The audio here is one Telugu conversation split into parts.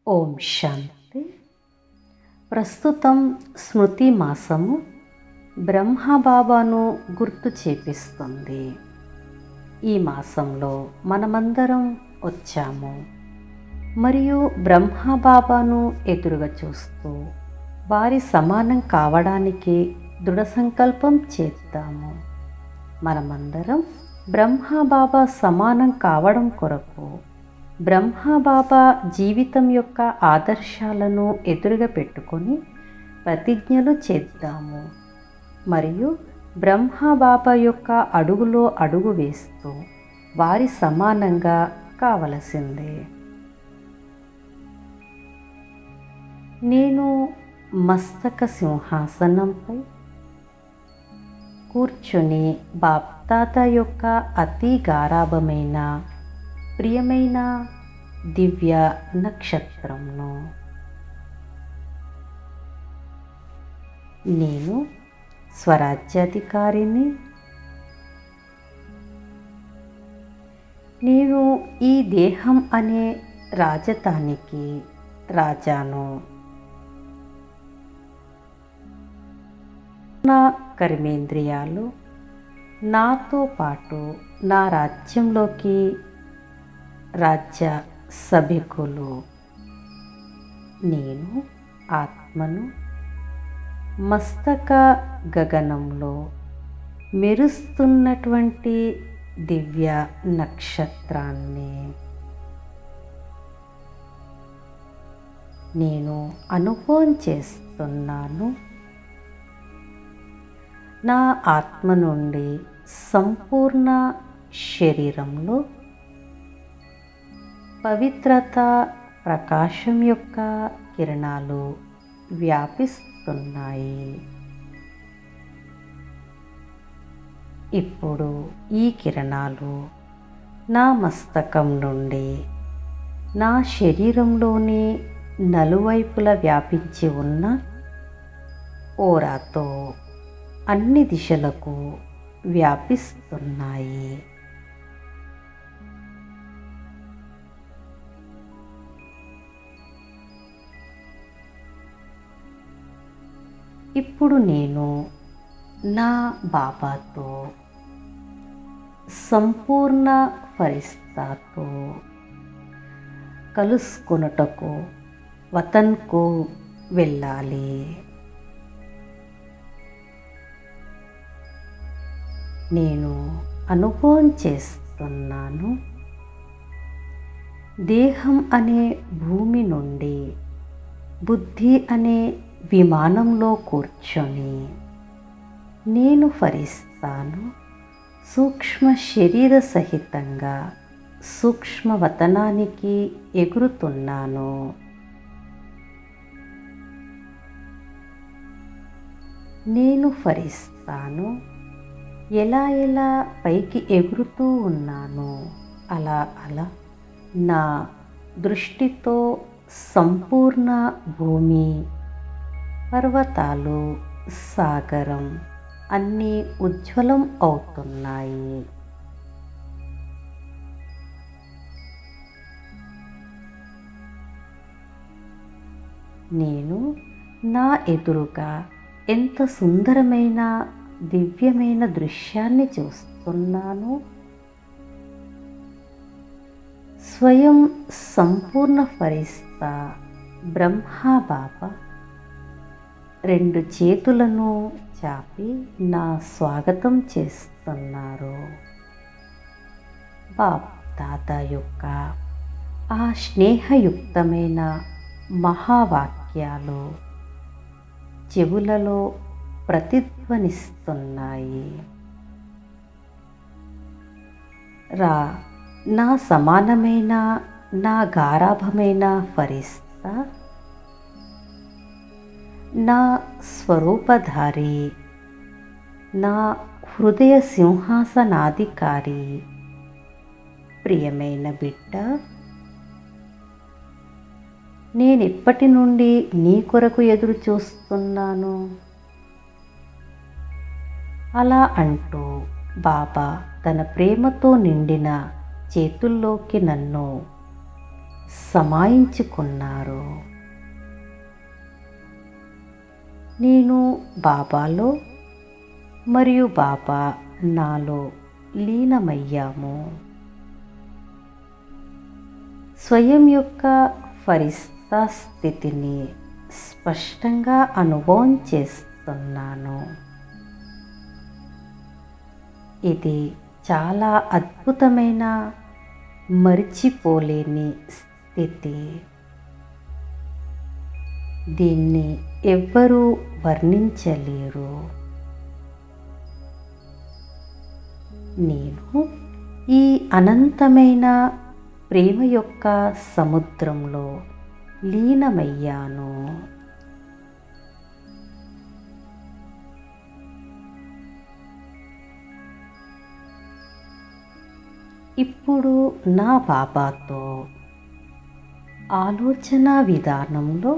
ఓం శాంతి. ప్రస్తుతం స్మృతి మాసము బ్రహ్మబాబాను గుర్తు చేపిస్తుంది. ఈ మాసంలో మనమందరం వచ్చాము మరియు బ్రహ్మబాబాను ఎదురుగా చూస్తూ వారి సమానం కావడానికి దృఢ సంకల్పం చేద్దాము. మనమందరం బ్రహ్మబాబా సమానం కావడం కొరకు బ్రహ్మబాబా జీవితం యొక్క ఆదర్శాలను ఎదురుగా పెట్టుకొని ప్రతిజ్ఞలు చేద్దాము మరియు బ్రహ్మబాబా యొక్క అడుగులో అడుగు వేస్తూ వారి సమానంగా కావలసిందే. నేను మస్తక సింహాసనంపై కూర్చొని బాప్దాద యొక్క అతి గారాభమైన ప్రియమైన దివ్య నక్షత్రంను. నేను స్వరాజ్యాధికారిని. నేను ఈ దేహం అనే రాజధానికి రాజాను. నా కర్మేంద్రియాలు నాతో పాటు నా రాజ్యంలోకి రాజ్య సభికులు. నేను ఆత్మను మస్తక గగనంలో మెరుస్తున్నటువంటి దివ్య నక్షత్రాన్ని. నేను అనుభవం చేస్తున్నాను. నా ఆత్మ నుండి సంపూర్ణ శరీరంలో పవిత్రత ప్రకాశం యొక్క కిరణాలు వ్యాపిస్తున్నాయి. ఇప్పుడు ఈ కిరణాలు నా మస్తకం నుండి నా శరీరంలోని నలువైపులా వ్యాపించి ఉన్న ఓరాతో అన్ని దిశలకు వ్యాపిస్తున్నాయి. ఇప్పుడు నేను నా బాబాతో సంపూర్ణ ఫరిస్తాతో కలుసుకొనుటకు వతన్కు వెళ్ళాలి. నేను అనుభవం చేస్తున్నాను. దేహం అనే భూమి నుండి బుద్ధి అనే విమానంలో కూర్చొని నేను ఫరిస్తాను సూక్ష్మ శరీర సహితంగా సూక్ష్మ వతనానికి ఎగురుతున్నాను. నేను ఫరిస్తాను ఎలా పైకి ఎగురుతూ ఉన్నాను అలా నా దృష్టితో సంపూర్ణ భూమి, పర్వతాలు, సాగరం అన్నీ ఉజ్వలం అవుతున్నాయి. నేను నా ఎదురుగా ఎంత సుందరమైన దివ్యమైన దృశ్యాన్ని చూస్తున్నాను. స్వయం సంపూర్ణ ఫరిస్తా బ్రహ్మబాబా 2 చేతులను చాపి నా స్వాగతం చేస్తున్నారు. బాప్దాదా యొక్క ఆ స్నేహయుక్తమైన మహావాక్యాలు చెవులలో ప్రతిధ్వనిస్తున్నాయి. రా నా సమానమైన నా గారాభమైన ఫరిస్తా, నా స్వరూపధారి, నా హృదయ సింహాసనాధికారి, ప్రియమైన బిడ్డ, నేనెప్పటి నుండి నీ కొరకు ఎదురు చూస్తున్నాను. అలా అంటూ బాబా తన ప్రేమతో నిండిన చేతుల్లోకి నన్ను సమాయించుకున్నారు. నేను బాబాలో మరియు బాబా నాలో లీనమయ్యాము. స్వయం యొక్క ఫరిస్తా స్థితిని స్పష్టంగా అనుభవం చేస్తున్నాను. ఇది చాలా అద్భుతమైన మరిచిపోలేని స్థితి. దీన్ని ఎవ్వరూ వర్ణించలేరు. నేను ఈ అనంతమైన ప్రేమ యొక్క సముద్రంలో లీనమయ్యాను. ఇప్పుడు నా బాబాతో ఆలోచన విధానంలో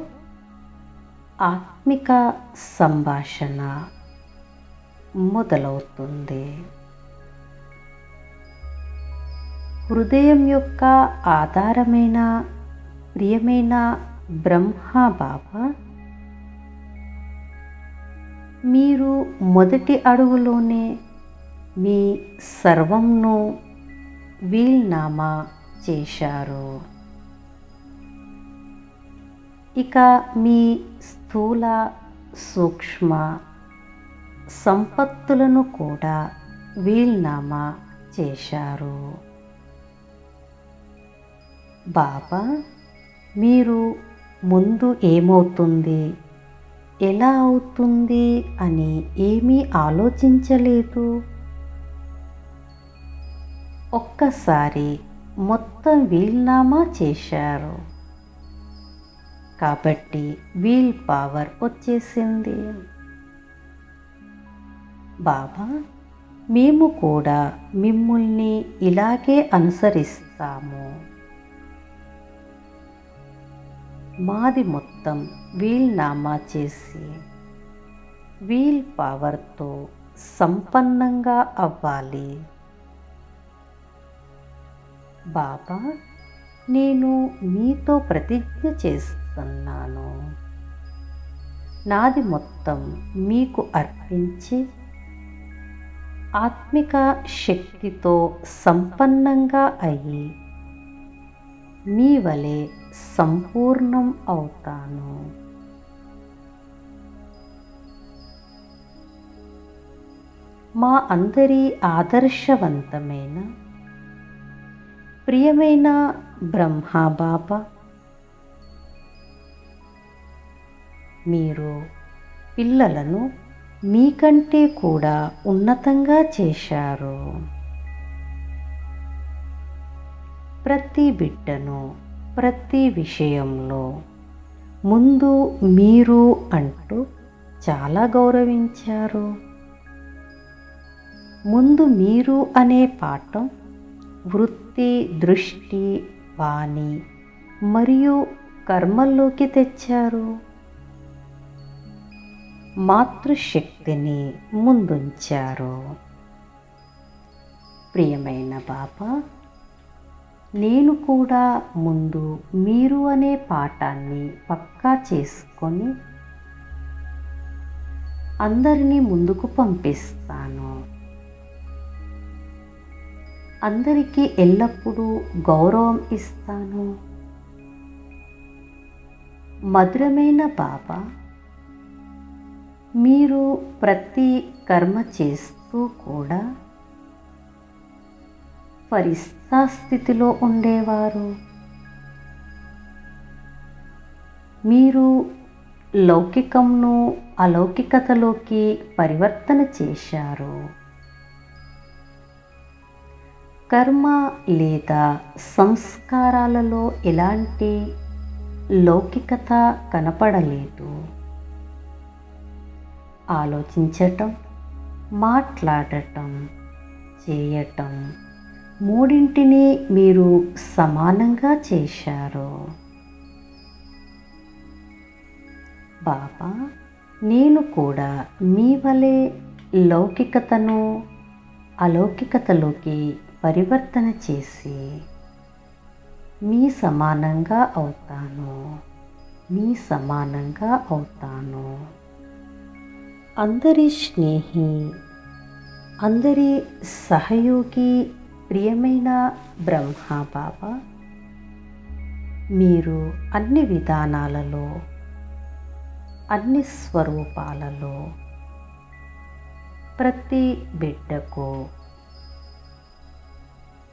ఆత్మిక సంభాషణ మొదలవుతుంది. హృదయం యొక్క ఆధారమైన ప్రియమైన బ్రహ్మ బాబా, మీరు మొదటి అడుగులోనే మీ సర్వంను వీల్నామా చేశారు. ఇక మీ స్థూల సూక్ష్మ సంపత్తులను కూడా వీల్నామా చేశారు. బాబా, మీరు ముందు ఏమవుతుంది, ఎలా అవుతుంది అని ఏమీ ఆలోచించలేదు. ఒక్కసారి మొత్తం వీల్నామా చేశారు. కాబట్టి వీల్ పవర్ వచ్చేసింది. బాబా, మేము కూడా మిమ్మల్ని ఇలాగే అనుసరిస్తాము. మాది మొత్తం వీల్నామా చేసి వీల్ పవర్తో సంపన్నంగా అవ్వాలి. బాబా, నేను మీతో ప్రతిజ్ఞ చేస్తున్నాను. నాది మొత్తం మీకు అర్పించి ఆత్మిక శక్తితో సంపన్నంగా అయ్యి మీ వలె సంపూర్ణం అవుతాను. మా అందరి ఆదర్శవంతమైన ప్రియమైన బ్రహ్మ బాబా, మీరు పిల్లలను మీకంటే కూడా ఉన్నతంగా చేశారు. ప్రతి బిడ్డను ప్రతి విషయంలో ముందు మీరు అంటూ చాలా గౌరవించారు. ముందు మీరు అనే పాఠం వృత్తి, దృష్టి, వాణి మరియు కర్మల్లోకి తెచ్చారు. మాతృశక్తిని ముందుంచారు. ప్రియమైన బాబా, నేను కూడా ముందు మీరు అనే పాఠాన్ని పక్కా చేసుకొని అందరినీ ముందుకు పంపిస్తాను. అందరికీ ఎల్లప్పుడూ గౌరవం ఇస్తాను. మధురమైన బాబా, మీరు ప్రతి కర్మ చేస్తూ కూడా ఫరిస్తా స్థితిలో ఉండేవారు. మీరు లౌకికంను అలౌకికతలోకి పరివర్తన చేశారు. కర్మ లేదా సంస్కారాలలో ఎలాంటి లౌకికత కనపడలేదు. ఆలోచించటం, మాట్లాడటం, చేయటం మూడింటిని మీరు సమానంగా చేశారు. బాబా, నేను కూడా మీ వలె లౌకికతను అలౌకికతలోకి పరివర్తన చేసి మీ సమానంగా అవుతాను, మీ సమానంగా అవుతాను. అందరి స్నేహి, అందరి సహయోగి ప్రియమైన బ్రహ్మ బాబా, మీరు అన్ని విధానాలలో, అన్ని స్వరూపాలలో ప్రతి బిడ్డకు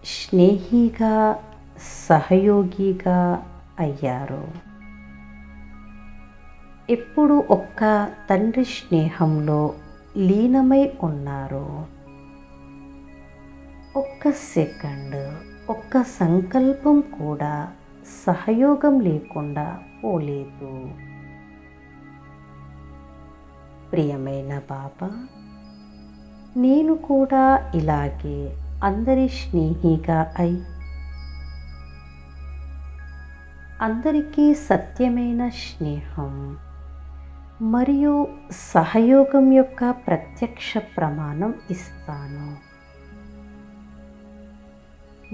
స్నేహిగా, సహయోగిగా అయ్యారు. ఎప్పుడు ఒక్క తండ్రి స్నేహంలో లీనమై ఉన్నారు. ఒక్క సెకండ్, ఒక్క సంకల్పం కూడా సహయోగం లేకుండా పోలేదు. ప్రియమైన బాబా, నేను కూడా ఇలాగే అందరి స్నేహిగా అయి అందరికీ సత్యమైన స్నేహం మరియు సహయోగం యొక్క ప్రత్యక్ష ప్రమాణం ఇస్తాను.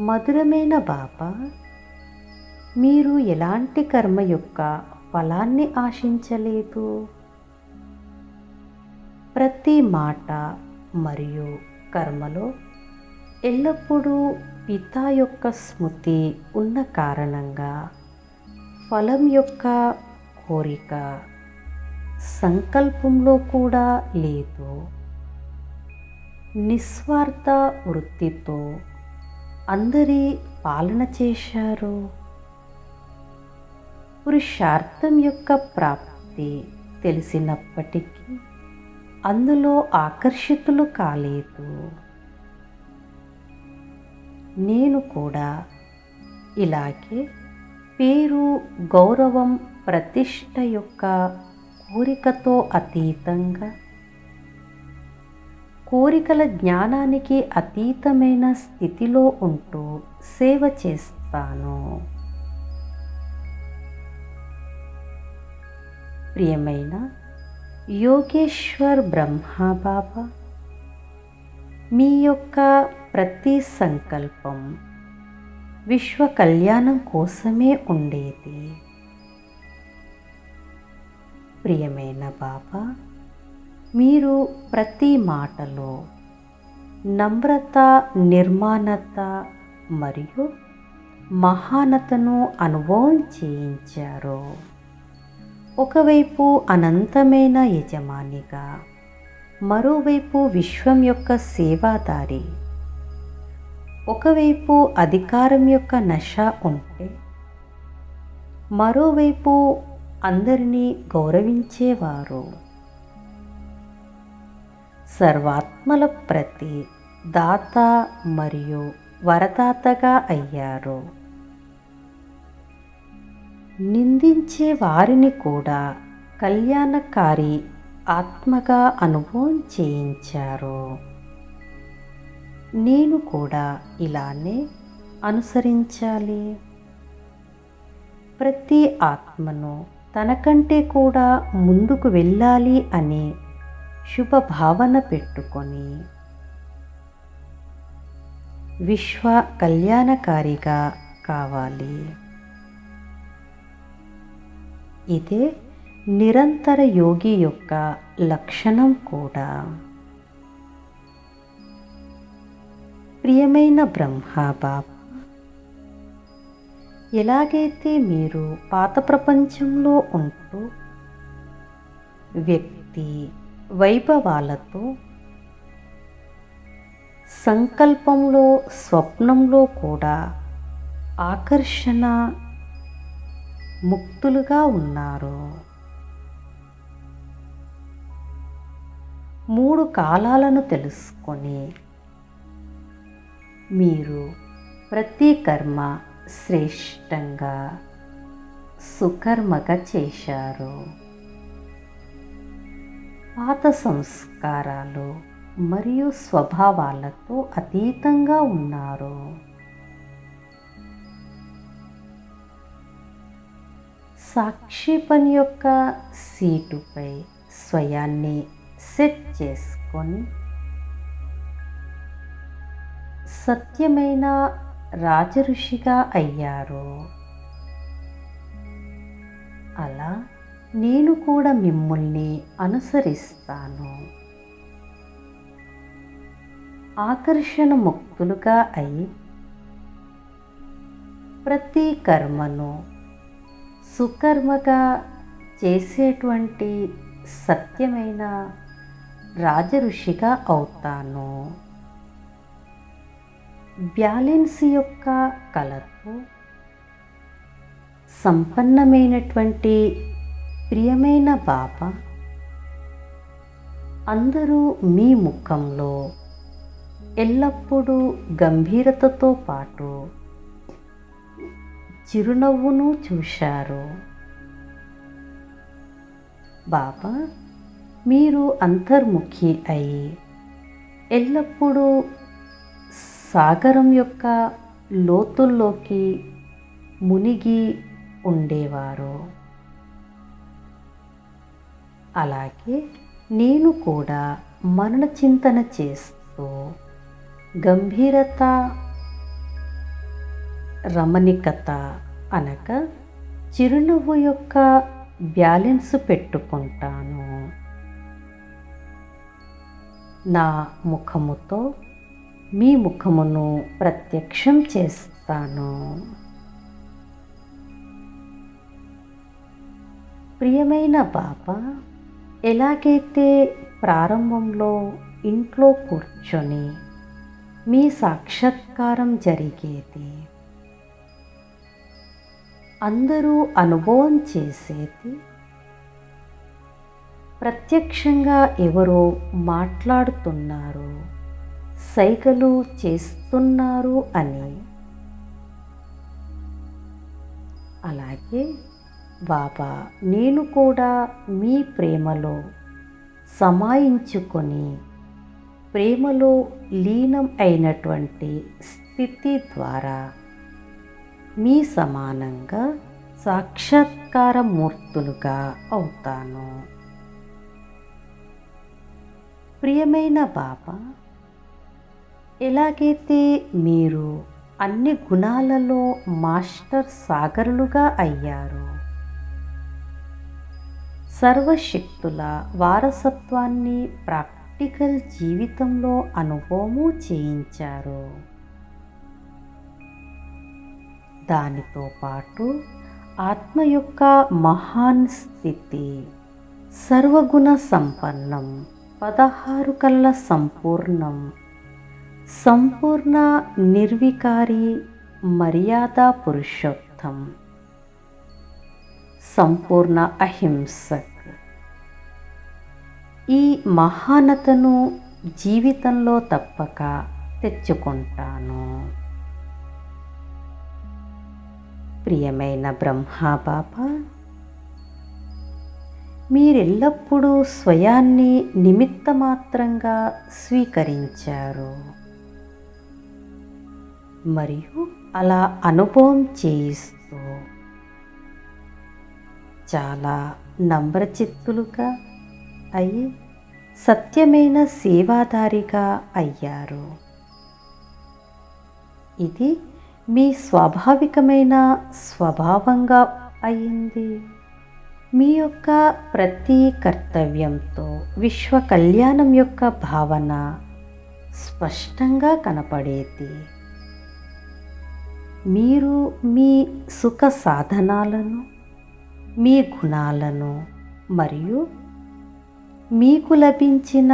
మధురమైన బాబా, మీరు ఎలాంటి కర్మ యొక్క ఫలాన్ని ఆశించలేదు. ప్రతి మాట మరియు కర్మలో ఎల్లప్పుడూ పితా యొక్క స్మృతి ఉన్న కారణంగా ఫలం యొక్క కోరిక సంకల్పంలో కూడా లేదు. నిస్వార్థ వృత్తితో అందరి పాలన చేశారు. పురుషార్థం యొక్క ప్రాప్తి తెలిసినప్పటికీ అందులో ఆకర్షితులు కాలేదు. నేను కూడా ఇలాగే పేరు, గౌరవం, ప్రతిష్ట యొక్క కోరికతో అతీతంగా, కోరికల జ్ఞానానికి అతీతమైన స్థితిలో ఉంటూ సేవ చేస్తాను. ప్రియమైన యోగేశ్వర్ బ్రహ్మ బాబా, మీ యొక్క ప్రతి సంకల్పం విశ్వ కళ్యాణం కోసమే ఉండేది. ప్రియమైన బాబా, మీరు ప్రతి మాటలో నమ్రత, నిర్మాణత మరియు మహానతను అనుభవం చేయించారు. ఒకవైపు అనంతమైన యజమానిగా, మరోవైపు విశ్వం యొక్క సేవాదారి. ఒకవైపు అధికారం యొక్క నశ ఉంటే, మరోవైపు అందరినీ గౌరవించేవారు. సర్వాత్మల ప్రతి దాత మరియు వరదాతగా అయ్యారు. నిందించే వారిని కూడా కళ్యాణకారి ఆత్మగా అనుభవం చేయించారు. నేను కూడా ఇలానే అనుసరించాలి. ప్రతి ఆత్మను తనకంటే కూడా ముందుకు వెళ్ళాలి అనే శుభభావన పెట్టుకొని విశ్వ కళ్యాణకారిగా కావాలి. ఇదే నిరంతర యోగి యొక్క లక్షణం కూడా. ప్రియమైన బ్రహ్మ బాబా, ఎలాగైతే మీరు పాత ప్రపంచంలో ఉంటూ వ్యక్తి వైభవాలతో సంకల్పంలో, స్వప్నంలో కూడా ఆకర్షణ ముక్తులుగా ఉన్నారు. 3 కాలాలను తెలుసుకొని మీరు ప్రతి కర్మ శ్రేష్టంగా, సుకర్మగా చేశారు. పాత సంస్కారాలు మరియు స్వభావాలతో అతీతంగా ఉన్నారు. సాక్షి పని యొక్క సీటుపై స్వయాన్ని సెట్ చేసుకొని సత్యమైన రాజఋషిగా అయ్యారో అలా నేను కూడా మిమ్మల్ని అనుసరిస్తాను. ఆకర్షణ ముక్తులుగా అయి ప్రతి కర్మను సుకర్మగా చేసేటువంటి సత్యమైన రాజఋషిగా అవుతాను. బ్యాలెన్స్ యొక్క కళతో సంపన్నమైనటువంటి ప్రియమైన బాబా అందరూ మీ ముఖంలో ఎల్లప్పుడూ గంభీరతతో పాటు చిరునవ్వును చూశారు. బాబా మీరు అంతర్ముఖి అయి ఎల్లప్పుడూ సాగరం యొక్క లోతుల్లోకి మునిగి ఉండేవారు. అలాగే నేను కూడా మరణ చింతన చేస్తూ గంభీరత, రమణికత అనగా చిరునవ్వు యొక్క బ్యాలెన్స్ పెట్టుకుంటాను. నా ముఖముతో మీ ముఖమును ప్రత్యక్షం చేస్తాను. ప్రియమైన బాబా ఎలాగైతే ప్రారంభంలో ఇంట్లో కూర్చొని మీ సాక్షాత్కారం జరిగేది, అందరూ అనుభవం చేసేది, ప్రత్యక్షంగా ఎవరో మాట్లాడుతున్నారు, సైగలు చేస్తున్నారు అని, అలాగే బాబా నేను కూడా మీ ప్రేమలో సమాయించుకొని ప్రేమలో లీనం అయినటువంటి స్థితి ద్వారా మీ సమానంగా సాక్షాత్కార మూర్తులుగా అవుతాను. ప్రియమైన బాబా ఎలాగైతే మీరు అన్ని గుణాలలో మాస్టర్ సాగరులుగా అయ్యారు, సర్వశక్తుల వారసత్వాన్ని ప్రాక్టికల్ జీవితంలో అనుభవము చేయించారు, దానితో పాటు ఆత్మ యొక్క మహాన్ స్థితి సర్వగుణ సంపన్నం, 16 కళ్ళ సంపూర్ణం, సంపూర్ణ నిర్వికారి మర్యాద పురుషోత్తం, సంపూర్ణ అహింసక్, ఈ మహానతను జీవితంలో తప్పక తెచ్చుకుంటాను. ప్రియమైన బ్రహ్మా బాబా మీరెల్లప్పుడూ స్వయాన్ని నిమిత్తమాత్రంగా స్వీకరించారు మరియు అలా అనుభవం చేయిస్తూ చాలా నమ్రచిత్తులుగా అయి సత్యమైన సేవాదారిగా అయ్యారు. ఇది మీ స్వాభావికమైన స్వభావంగా అయింది. మీ యొక్క ప్రతి కర్తవ్యంతో విశ్వ కళ్యాణం యొక్క భావన స్పష్టంగా కనపడేది. మీరు మీ సుఖ సాధనాలను, మీ గుణాలను మరియు మీకు లభించిన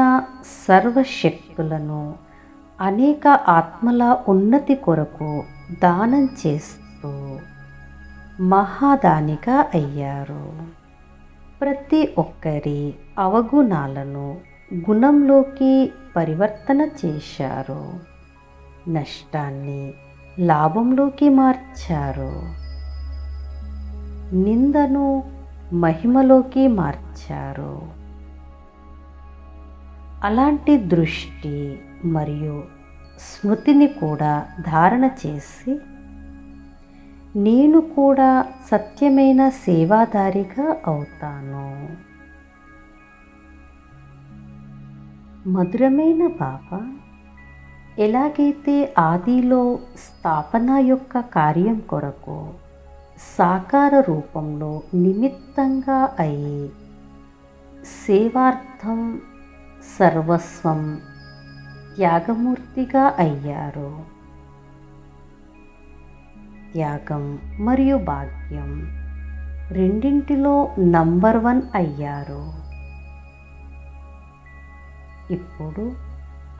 సర్వశక్తులను అనేక ఆత్మల ఉన్నతి కొరకు దానం చేస్తూ మహాదానిగా అయ్యారు. ప్రతి ఒక్కరి అవగుణాలను గుణంలోకి పరివర్తన చేశారు, నష్టాన్ని లాభంలోకి మార్చారు, నిందను మహిమలోకి మార్చారు. అలాంటి దృష్టి మరియు స్మృతిని కూడా ధారణ చేసి నేను కూడా సత్యమైన సేవాదారిగా అవుతాను. మధురమైన బాబా ఎలాగైతే ఆదిలో స్థాపన యొక్క కార్యం కొరకు సాకార రూపంలో నిమిత్తంగా అయి సేవార్థం సర్వస్వం త్యాగమూర్తిగా అయ్యారు. త్యాగం మరియు భాగ్యం రెండింటిలో నంబర్ 1 అయ్యారు. ఇప్పుడు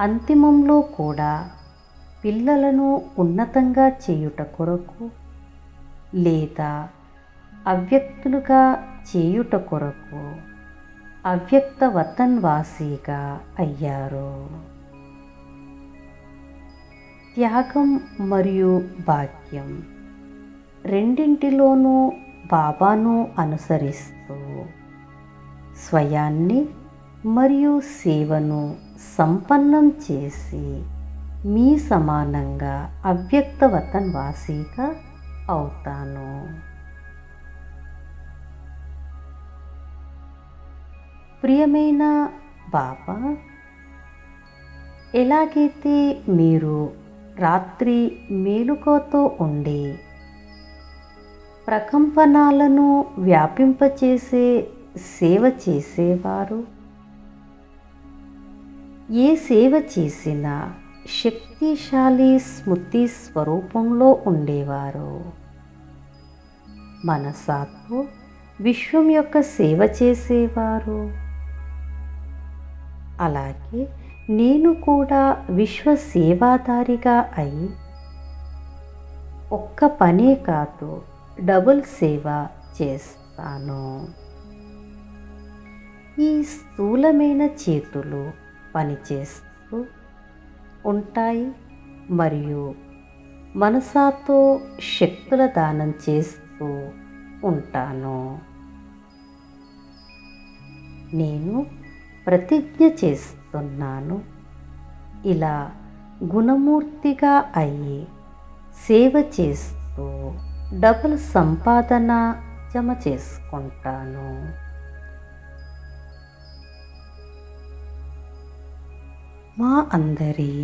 అంతిమంలో కూడా పిల్లలను ఉన్నతంగా చేయుట కొరకు లేదా అవ్యక్తులుగా చేయుట కొరకు అవ్యక్త వతన్వాసిగా అయ్యారు. త్యాగం మరియు భాగ్యం రెండింటిలోనూ బాబాను అనుసరిస్తూ స్వయాన్ని మరియు సేవను సంపన్నం చేసి మీ సమానంగా అవ్యక్త వతన్వాసిగా అవుతాను. ప్రియమైన బాబా, ఎలాగైతే మీరు రాత్రి మేలుకోతో ఉండి ప్రకంపనాలను వ్యాపింపచేసే సేవ చేసేవారు, ఏ సేవ చేసినా శక్తిశాలి స్మృతి స్వరూపంలో ఉండేవారు, మనసాతో విశ్వం యొక్క సేవ చేసేవారు, అలాగే నేను కూడా విశ్వ సేవాదారిగా అయి ఒక్క పనే కాదు డబుల్ సేవ చేస్తాను. ఈ స్థూలమైన చేతులు పనిచేస్తూ ఉంటాయి మరియు మనసాతో శక్తుల దానం చేస్తూ ఉంటాను. నేను ప్రతిజ్ఞ చేస్తున్నాను, ఇలా గుణమూర్తిగా అయి సేవ చేస్తూ డబుల్ సంపాదన జమ చేసుకుంటాను. మా అందరి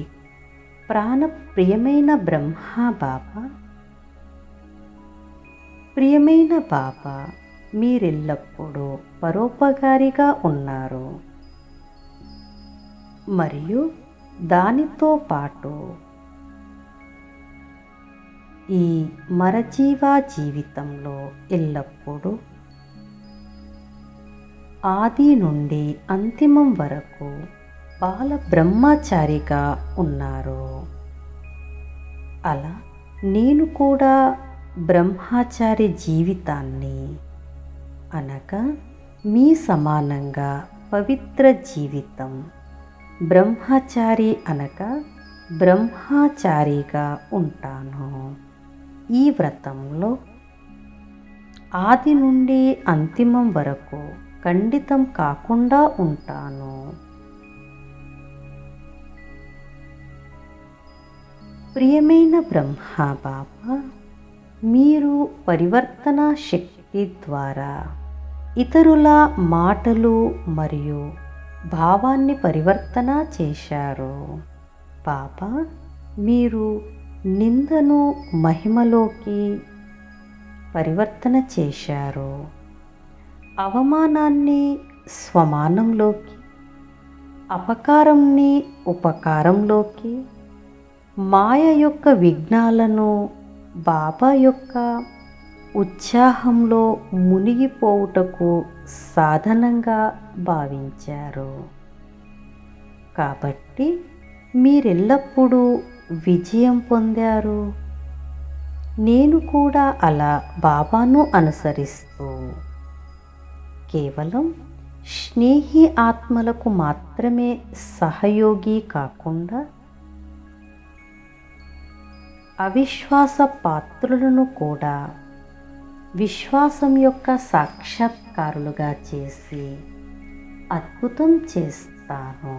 ప్రాణప్రియమైన బ్రహ్మ బాబా, ప్రియమైన బాబా, మీరెల్లప్పుడూ పరోపకారిగా ఉన్నారు మరియు దానితో పాటు ఈ మరజీవా జీవితంలో ఎల్లప్పుడూ ఆది నుండి అంతిమం వరకు బాల బ్రహ్మచారిగా ఉన్నారు. అలా నేను కూడా బ్రహ్మచారి జీవితాన్ని అనగా మీ సమానంగా పవిత్ర జీవితం, బ్రహ్మచారి అనగా బ్రహ్మచారిగా ఉంటాను. ఈ వ్రతంలో ఆది నుండి అంతిమం వరకు ఖండితం కాకుండా ఉంటాను. ప్రియమైన బ్రహ్మ బాబా, మీరు పరివర్తన శక్తి ద్వారా ఇతరుల మాటలు మరియు భావాన్ని పరివర్తన చేశారు. బాబా, మీరు నిందను మహిమలోకి పరివర్తన చేశారు, అవమానాన్ని స్వమానంలోకి, అపకారంని ఉపకారంలోకి, మాయ యొక్క విఘ్నాలను బాబా యొక్క ఉత్సాహంలో మునిగిపోవుటకు సాధనంగా భావించారు. కాబట్టి మీరెల్లప్పుడూ విజయం పొందారు. నేను కూడా అలా బాబాను అనుసరిస్తూ కేవలం స్నేహి ఆత్మలకు మాత్రమే సహయోగి కాకుండా అవిశ్వాస పాత్రులను కూడా విశ్వాసం యొక్క సాక్షాత్కారులుగా చేసి అద్భుతం చేస్తాను.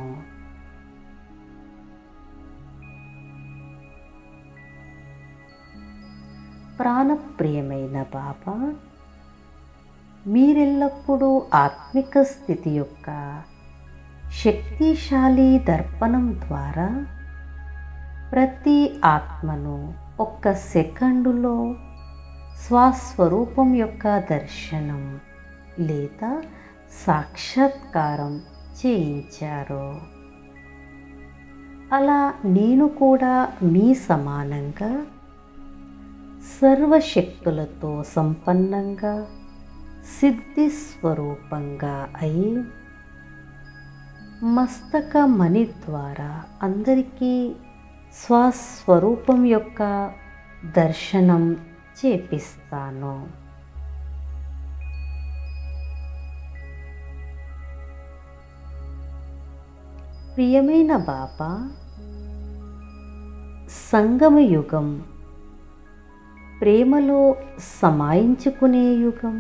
ప్రాణప్రియమైన బాబా, మీరెల్లప్పుడూ ఆత్మిక స్థితి యొక్క శక్తిశాలి దర్పణం ద్వారా ప్రతి ఆత్మను ఒక్క సెకండులో స్వస్వరూపం యొక్క దర్శనం లేదా సాక్షాత్కారం చేయించారు. అలా నేను కూడా మీ సమానంగా సర్వశక్తులతో సంపన్నంగా సిద్ధి స్వరూపంగా అయి మస్తక మణి ద్వారా అందరికీ స్వస్వరూపం యొక్క దర్శనం చేపిస్తాను. ప్రియమైన బాబా, సంగమ యుగం ప్రేమలో సమాయించుకునే యుగం,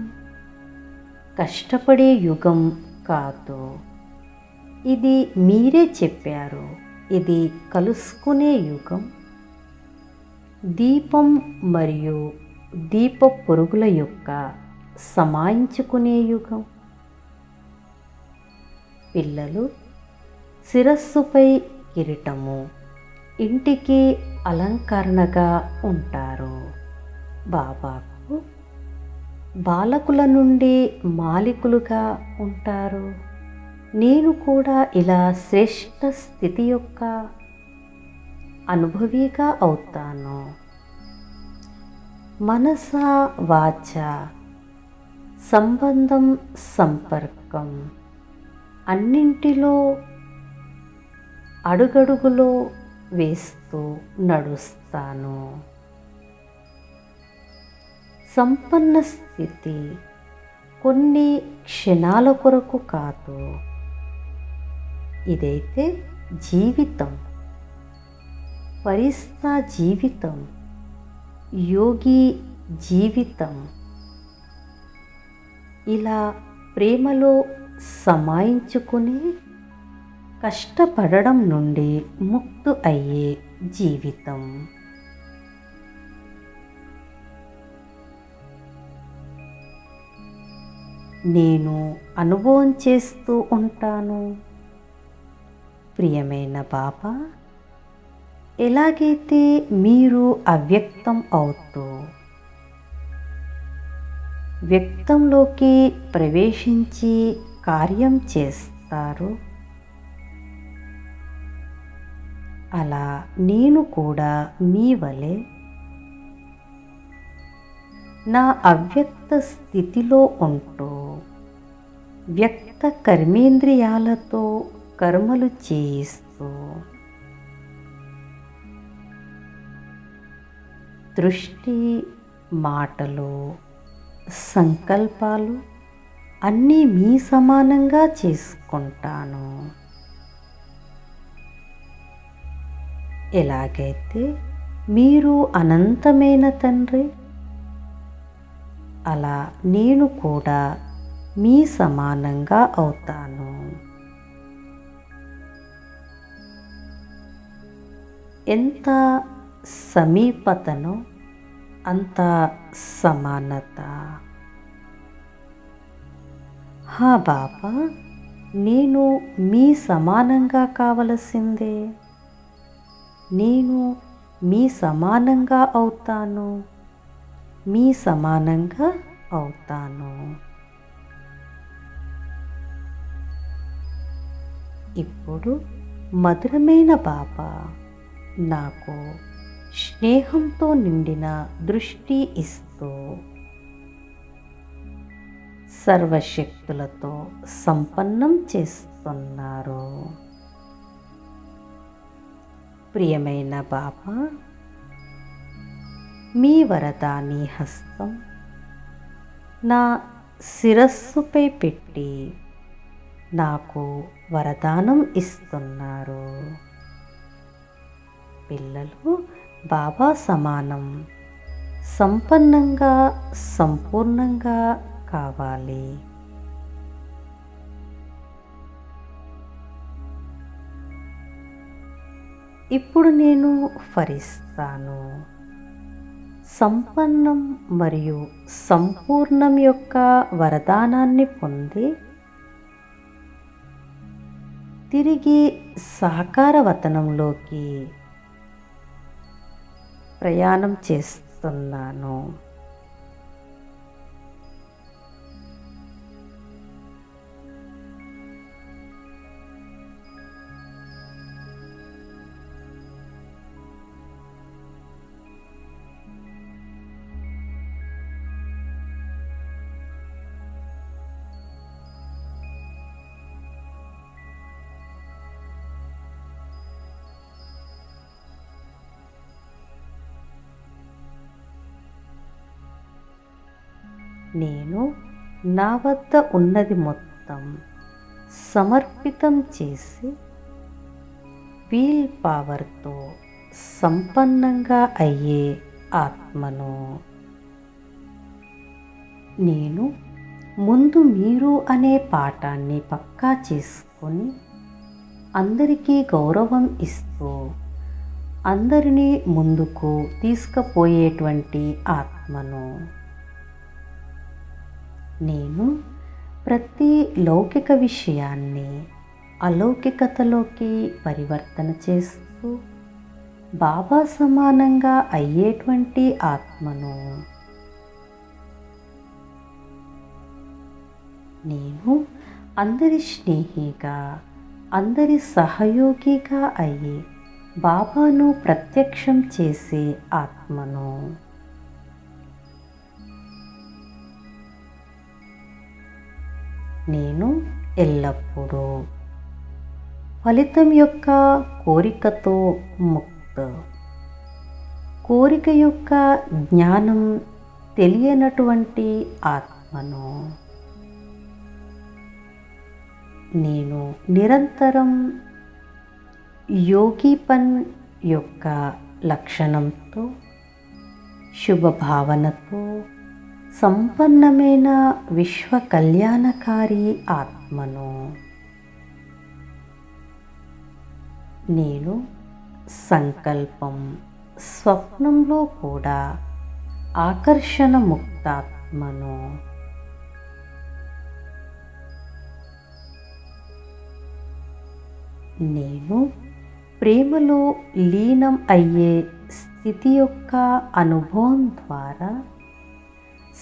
కష్టపడే యుగం కాదు. ఇది మీరే చెప్పారు. ఇది కలుసుకునే యుగం, దీపం మరియు దీప పొరుగుల యొక్క సమాయించుకునే యుగం. పిల్లలు శిరస్సుపై కిరీటము, ఇంటికి అలంకరణగా ఉంటారు. బాబాకు బాలకుల నుండి మాలికులుగా ఉంటారు. నేను కూడా ఇలా శ్రేష్ఠ స్థితి యొక్క అనుభవిగా అవుతాను. మనస వాచ సంబంధం సంపర్కం అన్నింటిలో అడుగడుగులో వేస్తూ నడుస్తాను. సంపన్న స్థితి కొన్ని క్షణాల కొరకు కాదు. ఇదైతే జీవితం, ఫరిస్తా జీవితం, యోగి జీవితం. ఇలా ప్రేమలో సమాయించుకుని కష్టపడడం నుండి ముక్తు అయ్యే జీవితం. నేను అనుభవం చేస్తూ ఉంటాను. ప్రియమైన బాబా, ఎలాగైతే మీరు అవ్యక్తం అవుతూ వ్యక్తంలోకి ప్రవేశించి కార్యం చేస్తారు, అలా నేను కూడా మీ వలె నా అవ్యక్త స్థితిలో ఉంటూ వ్యక్త కర్మేంద్రియాలతో కర్మలు చేయిస్తూ దృష్టి, మాటలు, సంకల్పాలు అన్నీ మీ సమానంగా చేసుకుంటాను. ఎలాగైతే మీరు అనంతమైన తండ్రి, అలా నేను కూడా మీ సమానంగా అవుతాను. ఎంత సమీపతనో అంత సమానత. హా బాబా, నేను మీ సమానంగా కావలసిందే. నేను మీ సమానంగా అవుతాను, మీ సమానంగా అవుతాను. ఇప్పుడు మధురమైన బాబా నాకు స్నేహంతో నిండిన దృష్టి ఇస్తూ సర్వశక్తులతో సంపన్నం చేస్తున్నారు. ప్రియమైన బాబా, మీ వరదాని హస్తం నా శిరస్సుపై పెట్టి నాకు వరదానం ఇస్తున్నారు. పిల్లలు బాబా సమానం, సంపన్నంగా, సంపూర్ణంగా కావాలి. ఇప్పుడు నేను ఫరిస్తాను. సంపన్నం మరియు సంపూర్ణం యొక్క వరదానాన్ని పొంది తిరిగి సాకార వతనంలోకి ప్రయాణం చేస్తున్నాను. నేను నా వద్ద ఉన్నది మొత్తం సమర్పితం చేసి వీల్ పవర్తో సంపన్నంగా అయ్యే ఆత్మను. నేను ముందు మీరు అనే పాఠాన్ని పక్కా చేసుకొని అందరికీ గౌరవం ఇస్తూ అందరినీ ముందుకు తీసుకుపోయేటువంటి ఆత్మను. నేను ప్రతి లౌకిక విషయాన్ని అలౌకికతలోకి పరివర్తన చేస్తూ బాబా సమానంగా అయ్యేటువంటి ఆత్మను. నేను అందరి స్నేహిగా, అందరి సహయోగిగా అయ్యి బాబాను ప్రత్యక్షం చేసే ఆత్మను. నేను ఎల్లప్పుడూ ఫలితం యొక్క కోరికతో ముక్త, కోరిక యొక్క జ్ఞానం తెలియనటువంటి ఆత్మను. నేను నిరంతరం యోగిపన్ యొక్క లక్షణంతో, శుభభావనతో సంపన్నమైన విశ్వ కళ్యాణకారి ఆత్మను. నేను సంకల్పం, స్వప్నంలో కూడా ఆకర్షణ ముక్తాత్మను. నేను ప్రేమలో లీనం అయ్యే స్థితి యొక్క అనుభవం ద్వారా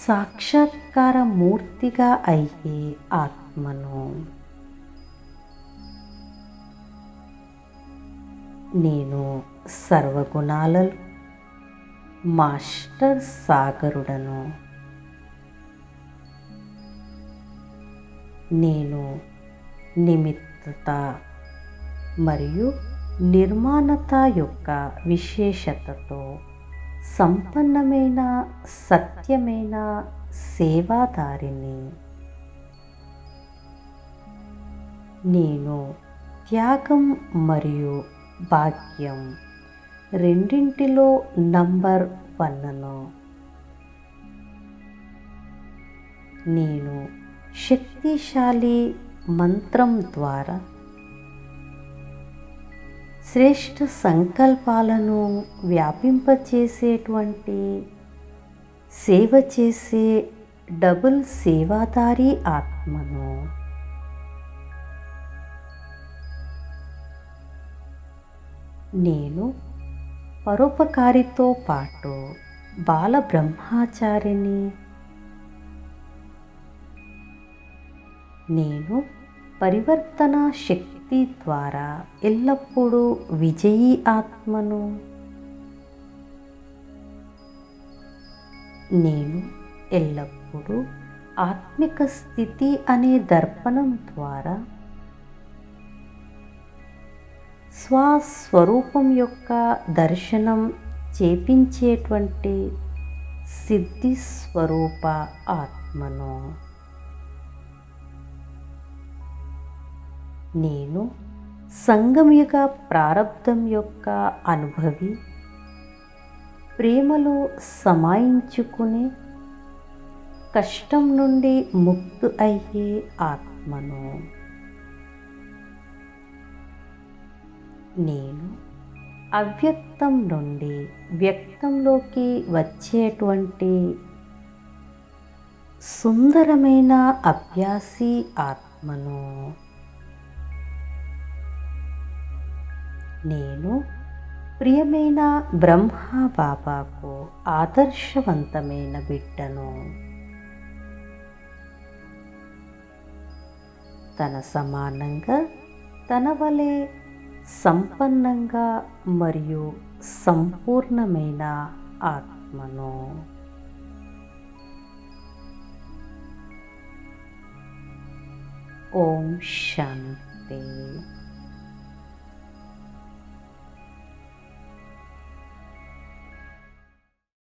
సాక్షాత్కార మూర్తిగా అయ్యే ఆత్మను. నేను సర్వగుణాలలో మాస్టర్ సాగరుడను. నేను నిమిత్తత మరియు నిర్మాణత యొక్క విశేషతతో సంపన్నమైన సత్యమైన సేవాదారిని. నేను త్యాగం మరియు భాగ్యం రెండింటిలో నంబర్ 1ను. నేను శక్తిశాలి మంత్రం ద్వారా శ్రేష్ఠ సంకల్పాలను వ్యాపింపచేసేటువంటి సేవ చేసే డబుల్ సేవాదారి ఆత్మను. నేను పరోపకారితో పాటు బాల బ్రహ్మచారిని. నేను పరివర్తన శక్తి ద్వారా ఎల్లప్పుడూ విజయీ ఆత్మను. నేను ఎల్లప్పుడూ ఆత్మిక స్థితి అనే దర్పణం ద్వారా స్వస్వరూపం యొక్క దర్శనం చేపించేటువంటి సిద్ధి స్వరూప ఆత్మను. నేను సంగమయుగ ప్రారబ్ధం యొక్క అనుభవి, ప్రేమలో సమాయించుకుని కష్టం నుండి ముక్తు అయ్యే ఆత్మను. నేను అవ్యక్తం నుండి వ్యక్తంలోకి వచ్చేటువంటి సుందరమైన అభ్యాసి ఆత్మను. నేను ప్రియమైన బ్రహ్మ బాబాకు ఆదర్శవంతమైన బిడ్డను. తన సమానంగా, తన వలె సంపన్నంగా మరియు సంపూర్ణమైన ఆత్మను. ఓం శాంతి.